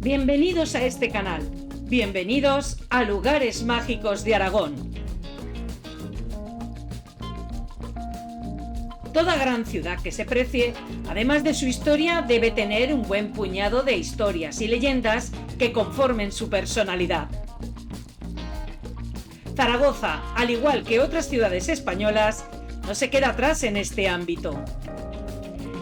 Bienvenidos a este canal. Bienvenidos a Lugares Mágicos de Aragón. Toda gran ciudad que se precie, además de su historia, debe tener un buen puñado de historias y leyendas que conformen su personalidad. Zaragoza, al igual que otras ciudades españolas, no se queda atrás en este ámbito.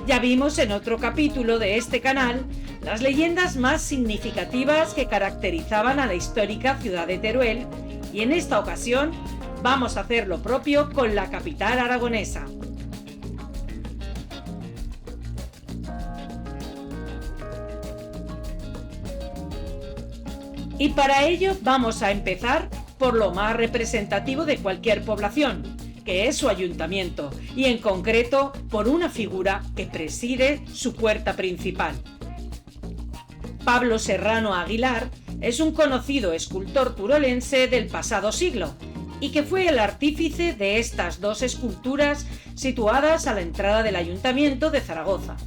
Ya vimos en otro capítulo de este canal las leyendas más significativas que caracterizaban a la histórica ciudad de Teruel, y en esta ocasión vamos a hacer lo propio con la capital aragonesa. Y para ello vamos a empezar por lo más representativo de cualquier población, que es su ayuntamiento, y en concreto por una figura que preside su puerta principal. Pablo Serrano Aguilar es un conocido escultor turolense del pasado siglo y que fue el artífice de estas dos esculturas situadas a la entrada del Ayuntamiento de Zaragoza.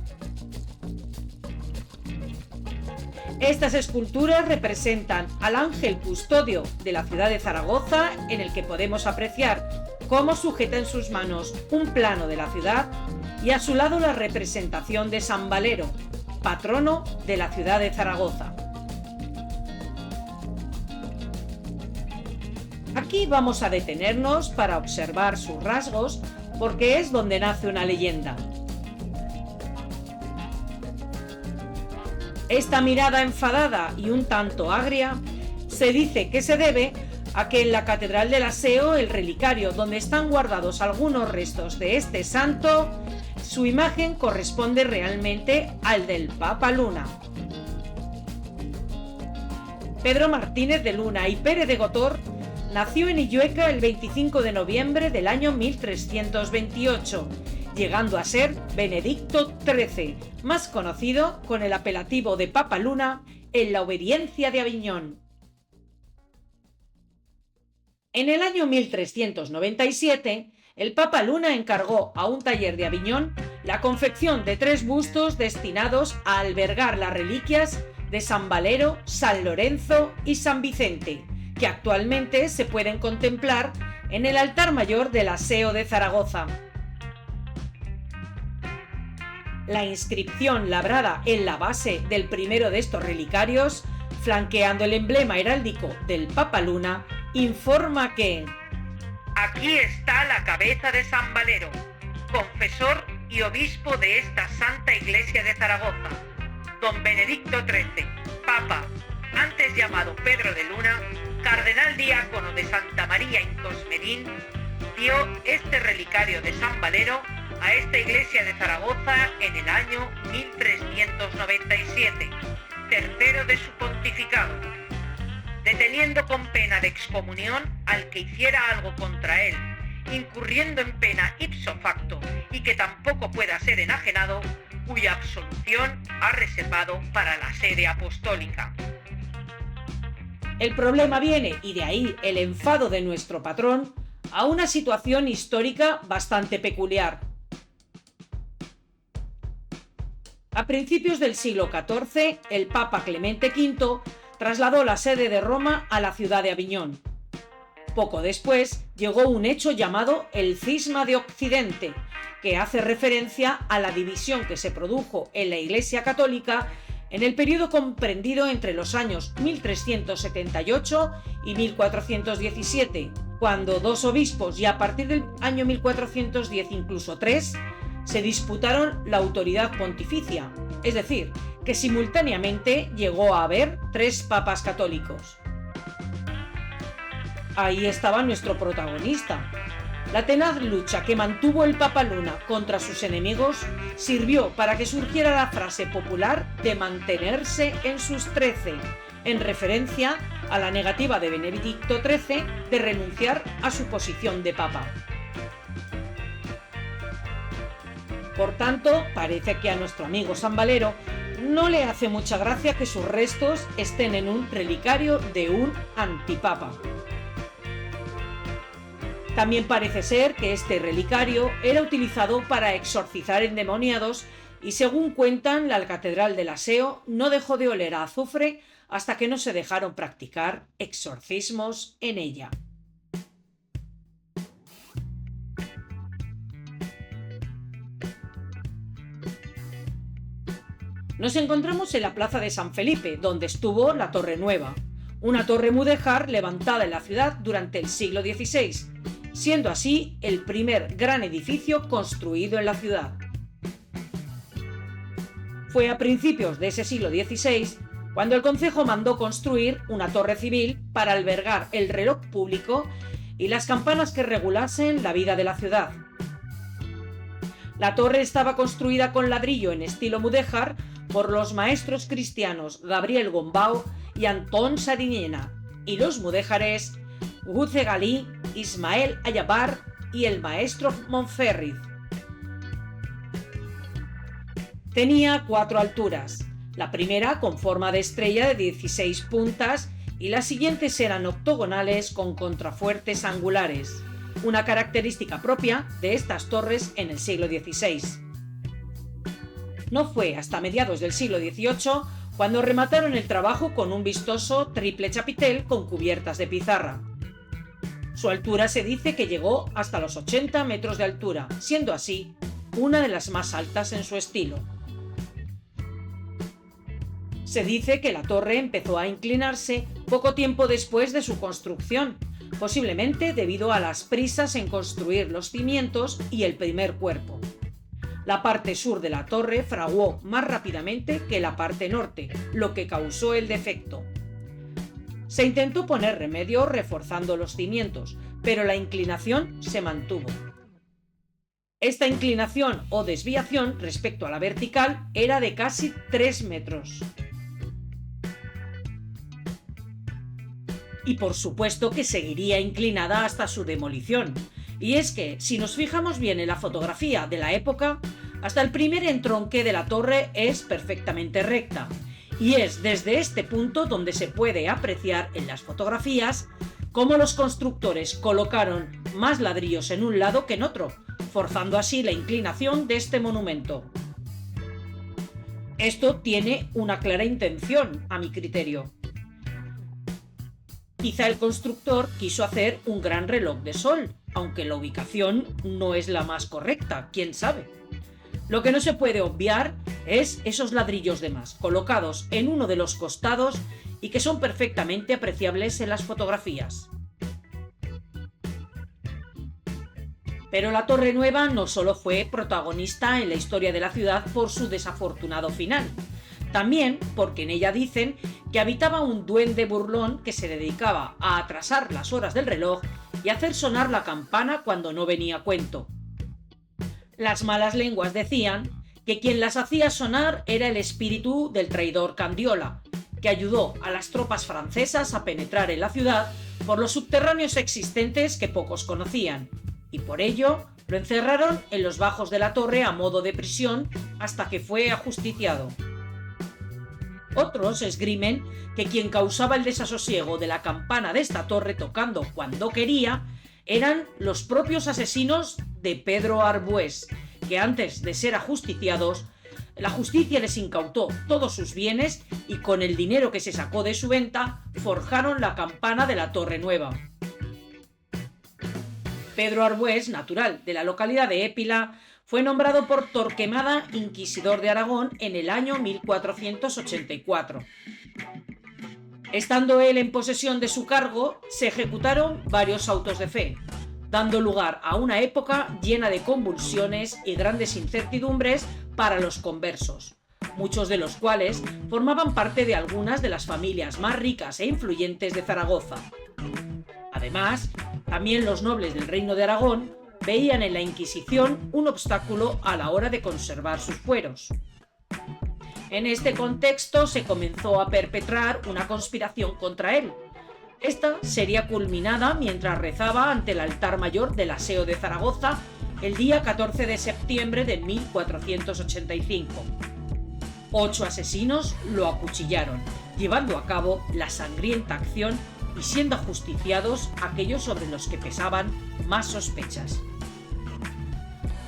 Estas esculturas representan al ángel custodio de la ciudad de Zaragoza, en el que podemos apreciar cómo sujeta en sus manos un plano de la ciudad, y a su lado la representación de San Valero, patrono de la ciudad de Zaragoza. Aquí vamos a detenernos para observar sus rasgos, porque es donde nace una leyenda. Esta mirada enfadada y un tanto agria se dice que se debe a que en la Catedral del Aseo, el relicario donde están guardados algunos restos de este santo, su imagen corresponde realmente al del Papa Luna. Pedro Martínez de Luna y Pérez de Gotor nació en Illueca el 25 de noviembre del año 1328, llegando a ser Benedicto XIII, más conocido con el apelativo de Papa Luna en la Obediencia de Aviñón. En el año 1397, el Papa Luna encargó a un taller de Aviñón la confección de 3 bustos destinados a albergar las reliquias de San Valero, San Lorenzo y San Vicente, que actualmente se pueden contemplar en el altar mayor del Aseo de Zaragoza. La inscripción labrada en la base del primero de estos relicarios, flanqueando el emblema heráldico del Papa Luna, informa que aquí está la cabeza de San Valero, confesor y obispo de esta Santa Iglesia de Zaragoza. Don Benedicto XIII, Papa, antes llamado Pedro de Luna, cardenal diácono de Santa María in Cosmedin, dio este relicario de San Valero a esta iglesia de Zaragoza en el año 1397, tercero de su pontificado, deteniendo con pena de excomunión al que hiciera algo contra él, incurriendo en pena ipso facto y que tampoco pueda ser enajenado, cuya absolución ha reservado para la sede apostólica. El problema viene, y de ahí el enfado de nuestro patrón, a una situación histórica bastante peculiar. A principios del siglo XIV, el Papa Clemente V trasladó la sede de Roma a la ciudad de Aviñón. Poco después llegó un hecho llamado el Cisma de Occidente, que hace referencia a la división que se produjo en la Iglesia Católica en el periodo comprendido entre los años 1378 y 1417, cuando 2 obispos, y a partir del año 1410 incluso 3, se disputaron la autoridad pontificia, es decir, que simultáneamente llegó a haber 3 papas católicos. Ahí estaba nuestro protagonista. La tenaz lucha que mantuvo el Papa Luna contra sus enemigos sirvió para que surgiera la frase popular de mantenerse en sus 13, en referencia a la negativa de Benedicto XIII de renunciar a su posición de papa. Por tanto, parece que a nuestro amigo San Valero no le hace mucha gracia que sus restos estén en un relicario de un antipapa. También parece ser que este relicario era utilizado para exorcizar endemoniados y según cuentan, la Catedral del Aseo no dejó de oler a azufre hasta que no se dejaron practicar exorcismos en ella. Nos encontramos en la plaza de San Felipe, donde estuvo la Torre Nueva, una torre mudéjar levantada en la ciudad durante el siglo XVI, siendo así el primer gran edificio construido en la ciudad. Fue a principios de ese siglo XVI cuando el concejo mandó construir una torre civil para albergar el reloj público y las campanas que regulasen la vida de la ciudad. La torre estaba construida con ladrillo en estilo mudéjar por los maestros cristianos Gabriel Gombau y Antón Sariñena, y los mudéjares Guce Galí, Ismael Ayabar y el maestro Montferriz. Tenía 4 alturas, la primera con forma de estrella de 16 puntas y las siguientes eran octogonales con contrafuertes angulares, una característica propia de estas torres en el siglo XVI. No fue hasta mediados del siglo XVIII cuando remataron el trabajo con un vistoso triple chapitel con cubiertas de pizarra. Su altura se dice que llegó hasta los 80 metros de altura, siendo así una de las más altas en su estilo. Se dice que la torre empezó a inclinarse poco tiempo después de su construcción, posiblemente debido a las prisas en construir los cimientos y el primer cuerpo. La parte sur de la torre fraguó más rápidamente que la parte norte, lo que causó el defecto. Se intentó poner remedio reforzando los cimientos, pero la inclinación se mantuvo. Esta inclinación o desviación respecto a la vertical era de casi 3 metros. Y por supuesto que seguiría inclinada hasta su demolición. Y es que, si nos fijamos bien en la fotografía de la época, hasta el primer entronque de la torre es perfectamente recta. Y es desde este punto donde se puede apreciar en las fotografías cómo los constructores colocaron más ladrillos en un lado que en otro, forzando así la inclinación de este monumento. Esto tiene una clara intención, a mi criterio. Quizá el constructor quiso hacer un gran reloj de sol, aunque la ubicación no es la más correcta, quién sabe. Lo que no se puede obviar es esos ladrillos de más, colocados en uno de los costados y que son perfectamente apreciables en las fotografías. Pero la Torre Nueva no solo fue protagonista en la historia de la ciudad por su desafortunado final, también porque en ella dicen que habitaba un duende burlón que se dedicaba a atrasar las horas del reloj y hacer sonar la campana cuando no venía a cuento. Las malas lenguas decían que quien las hacía sonar era el espíritu del traidor Candiola, que ayudó a las tropas francesas a penetrar en la ciudad por los subterráneos existentes que pocos conocían, y por ello lo encerraron en los bajos de la torre a modo de prisión hasta que fue ajusticiado. Otros esgrimen que quien causaba el desasosiego de la campana de esta torre tocando cuando quería eran los propios asesinos de Pedro Arbués, que antes de ser ajusticiados, la justicia les incautó todos sus bienes y con el dinero que se sacó de su venta forjaron la campana de la Torre Nueva. Pedro Arbués, natural de la localidad de Épila, fue nombrado por Torquemada inquisidor de Aragón en el año 1484. Estando él en posesión de su cargo, se ejecutaron varios autos de fe, dando lugar a una época llena de convulsiones y grandes incertidumbres para los conversos, muchos de los cuales formaban parte de algunas de las familias más ricas e influyentes de Zaragoza. Además, también los nobles del Reino de Aragón veían en la Inquisición un obstáculo a la hora de conservar sus fueros. En este contexto se comenzó a perpetrar una conspiración contra él. Esta sería culminada mientras rezaba ante el altar mayor del Aseo de Zaragoza el día 14 de septiembre de 1485. 8 asesinos lo acuchillaron, llevando a cabo la sangrienta acción y siendo ajusticiados aquellos sobre los que pesaban más sospechas.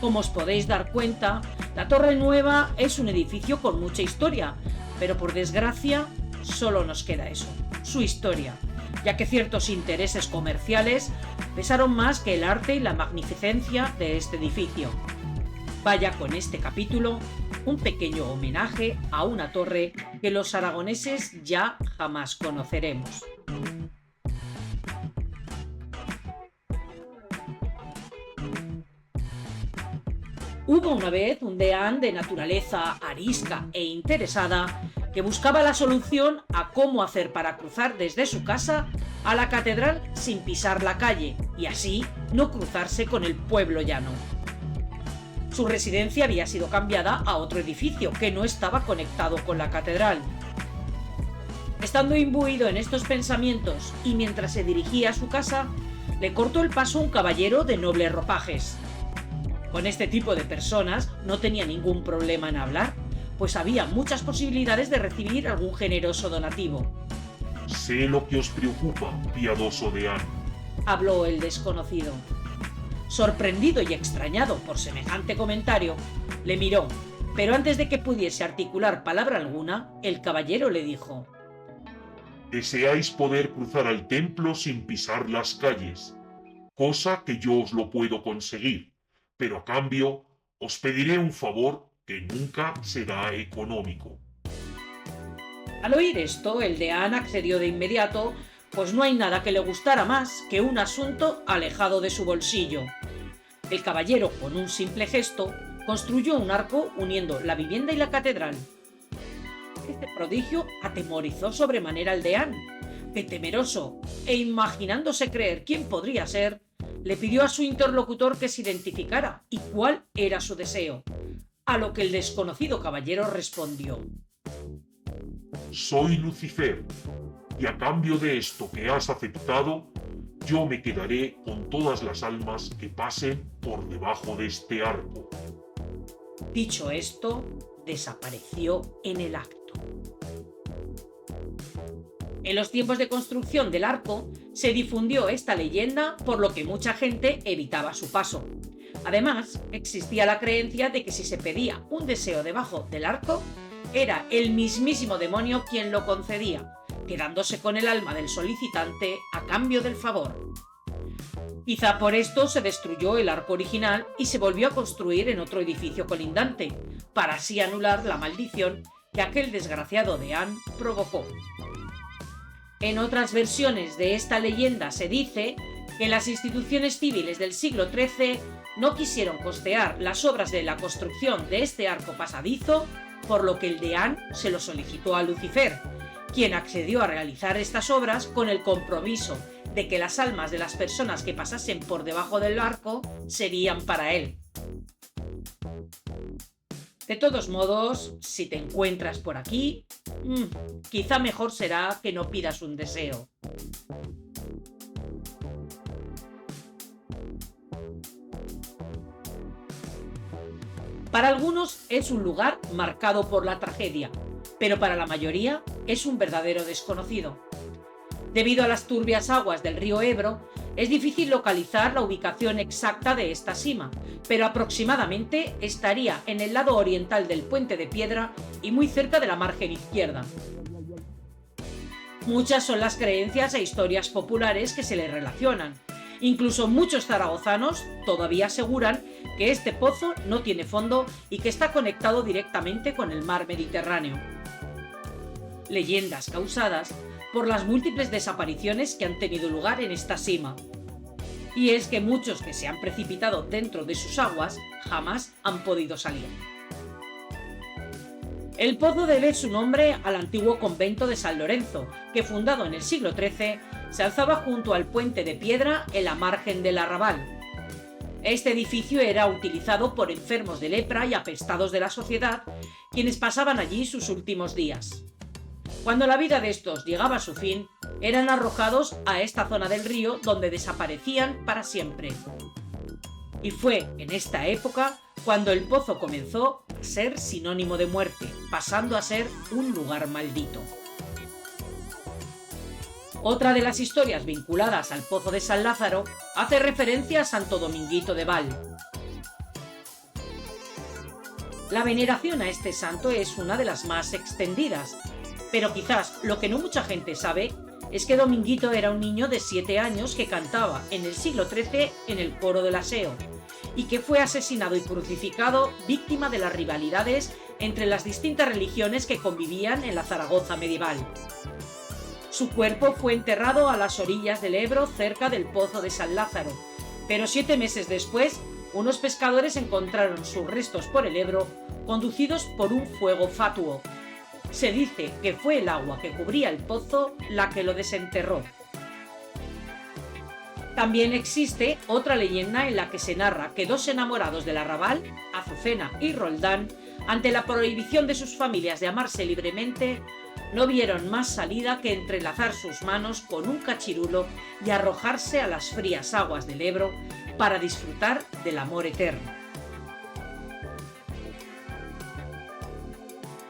Como os podéis dar cuenta, La Torre Nueva es un edificio con mucha historia, pero por desgracia solo nos queda eso, su historia, ya que ciertos intereses comerciales pesaron más que el arte y la magnificencia de este edificio. Vaya con este capítulo un pequeño homenaje a una torre que los aragoneses ya jamás conoceremos. Hubo una vez un deán de naturaleza arisca e interesada que buscaba la solución a cómo hacer para cruzar desde su casa a la catedral sin pisar la calle y así no cruzarse con el pueblo llano. Su residencia había sido cambiada a otro edificio que no estaba conectado con la catedral. Estando imbuido en estos pensamientos y mientras se dirigía a su casa, le cortó el paso un caballero de nobles ropajes. Con este tipo de personas no tenía ningún problema en hablar, pues había muchas posibilidades de recibir algún generoso donativo. Sé lo que os preocupa, piadoso deán, habló el desconocido. Sorprendido y extrañado por semejante comentario, le miró, pero antes de que pudiese articular palabra alguna, el caballero le dijo: deseáis poder cruzar al templo sin pisar las calles, cosa que yo os lo puedo conseguir, pero a cambio os pediré un favor que nunca será económico. Al oír esto, el deán accedió de inmediato, pues no hay nada que le gustara más que un asunto alejado de su bolsillo. El caballero, con un simple gesto, construyó un arco uniendo la vivienda y la catedral. Este prodigio atemorizó sobremanera al deán, que temeroso e imaginándose creer quién podría ser, le pidió a su interlocutor que se identificara y cuál era su deseo, a lo que el desconocido caballero respondió: soy Lucifer, y a cambio de esto que has aceptado, yo me quedaré con todas las almas que pasen por debajo de este arco. Dicho esto, desapareció en el acto. En los tiempos de construcción del arco, se difundió esta leyenda, por lo que mucha gente evitaba su paso. Además, existía la creencia de que si se pedía un deseo debajo del arco, era el mismísimo demonio quien lo concedía, quedándose con el alma del solicitante a cambio del favor. Quizá por esto se destruyó el arco original y se volvió a construir en otro edificio colindante, para así anular la maldición que aquel desgraciado deán provocó. En otras versiones de esta leyenda se dice que las instituciones civiles del siglo XIII no quisieron costear las obras de la construcción de este arco pasadizo, por lo que el deán se lo solicitó a Lucifer, quien accedió a realizar estas obras con el compromiso de que las almas de las personas que pasasen por debajo del arco serían para él. De todos modos, si te encuentras por aquí, quizá mejor será que no pidas un deseo. Para algunos es un lugar marcado por la tragedia, pero para la mayoría es un verdadero desconocido. Debido a las turbias aguas del río Ebro, es difícil localizar la ubicación exacta de esta sima, pero aproximadamente estaría en el lado oriental del Puente de Piedra y muy cerca de la margen izquierda. Muchas son las creencias e historias populares que se le relacionan. Incluso muchos zaragozanos todavía aseguran que este pozo no tiene fondo y que está conectado directamente con el mar Mediterráneo. Leyendas causadas por las múltiples desapariciones que han tenido lugar en esta sima. Y es que muchos que se han precipitado dentro de sus aguas jamás han podido salir. El pozo debe su nombre al antiguo convento de San Lorenzo, que fundado en el siglo XIII, se alzaba junto al Puente de Piedra en la margen del arrabal. Este edificio era utilizado por enfermos de lepra y apestados de la sociedad, quienes pasaban allí sus últimos días. Cuando la vida de estos llegaba a su fin, eran arrojados a esta zona del río donde desaparecían para siempre. Y fue en esta época cuando el pozo comenzó a ser sinónimo de muerte, pasando a ser un lugar maldito. Otra de las historias vinculadas al pozo de San Lázaro hace referencia a Santo Dominguito de Val. La veneración a este santo es una de las más extendidas, pero quizás lo que no mucha gente sabe es que Dominguito era un niño de 7 años que cantaba en el siglo XIII en el coro del aseo y que fue asesinado y crucificado víctima de las rivalidades entre las distintas religiones que convivían en la Zaragoza medieval. Su cuerpo fue enterrado a las orillas del Ebro cerca del Pozo de San Lázaro, pero 7 meses después, unos pescadores encontraron sus restos por el Ebro conducidos por un fuego fatuo. Se dice que fue el agua que cubría el pozo la que lo desenterró. También existe otra leyenda en la que se narra que 2 enamorados del arrabal, Azucena y Roldán, ante la prohibición de sus familias de amarse libremente, no vieron más salida que entrelazar sus manos con un cachirulo y arrojarse a las frías aguas del Ebro para disfrutar del amor eterno.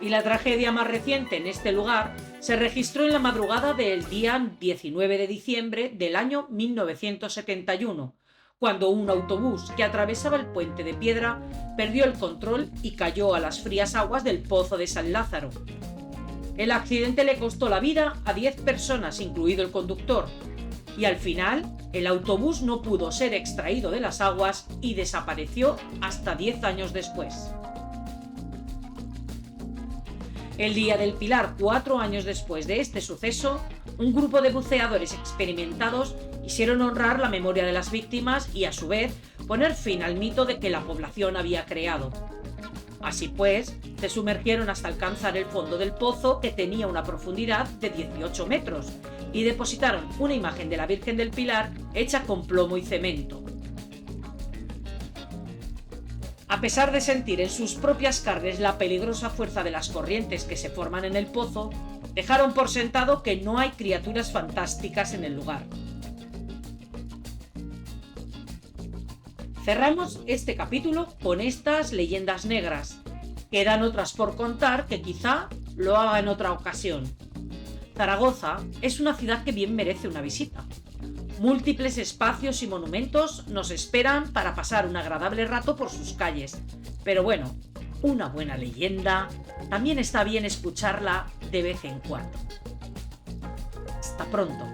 Y la tragedia más reciente en este lugar se registró en la madrugada del día 19 de diciembre del año 1971, cuando un autobús que atravesaba el puente de piedra perdió el control y cayó a las frías aguas del Pozo de San Lázaro. El accidente le costó la vida a 10 personas, incluido el conductor, y al final el autobús no pudo ser extraído de las aguas y desapareció hasta 10 años después. El día del Pilar, 4 años después de este suceso, un grupo de buceadores experimentados quisieron honrar la memoria de las víctimas y, a su vez, poner fin al mito de que la población había creado. Así pues, se sumergieron hasta alcanzar el fondo del pozo, que tenía una profundidad de 18 metros, y depositaron una imagen de la Virgen del Pilar hecha con plomo y cemento. A pesar de sentir en sus propias carnes la peligrosa fuerza de las corrientes que se forman en el pozo, dejaron por sentado que no hay criaturas fantásticas en el lugar. Cerramos este capítulo con estas leyendas negras. Quedan otras por contar que quizá lo haga en otra ocasión. Zaragoza es una ciudad que bien merece una visita. Múltiples espacios y monumentos nos esperan para pasar un agradable rato por sus calles. Pero bueno, una buena leyenda también está bien escucharla de vez en cuando. Hasta pronto.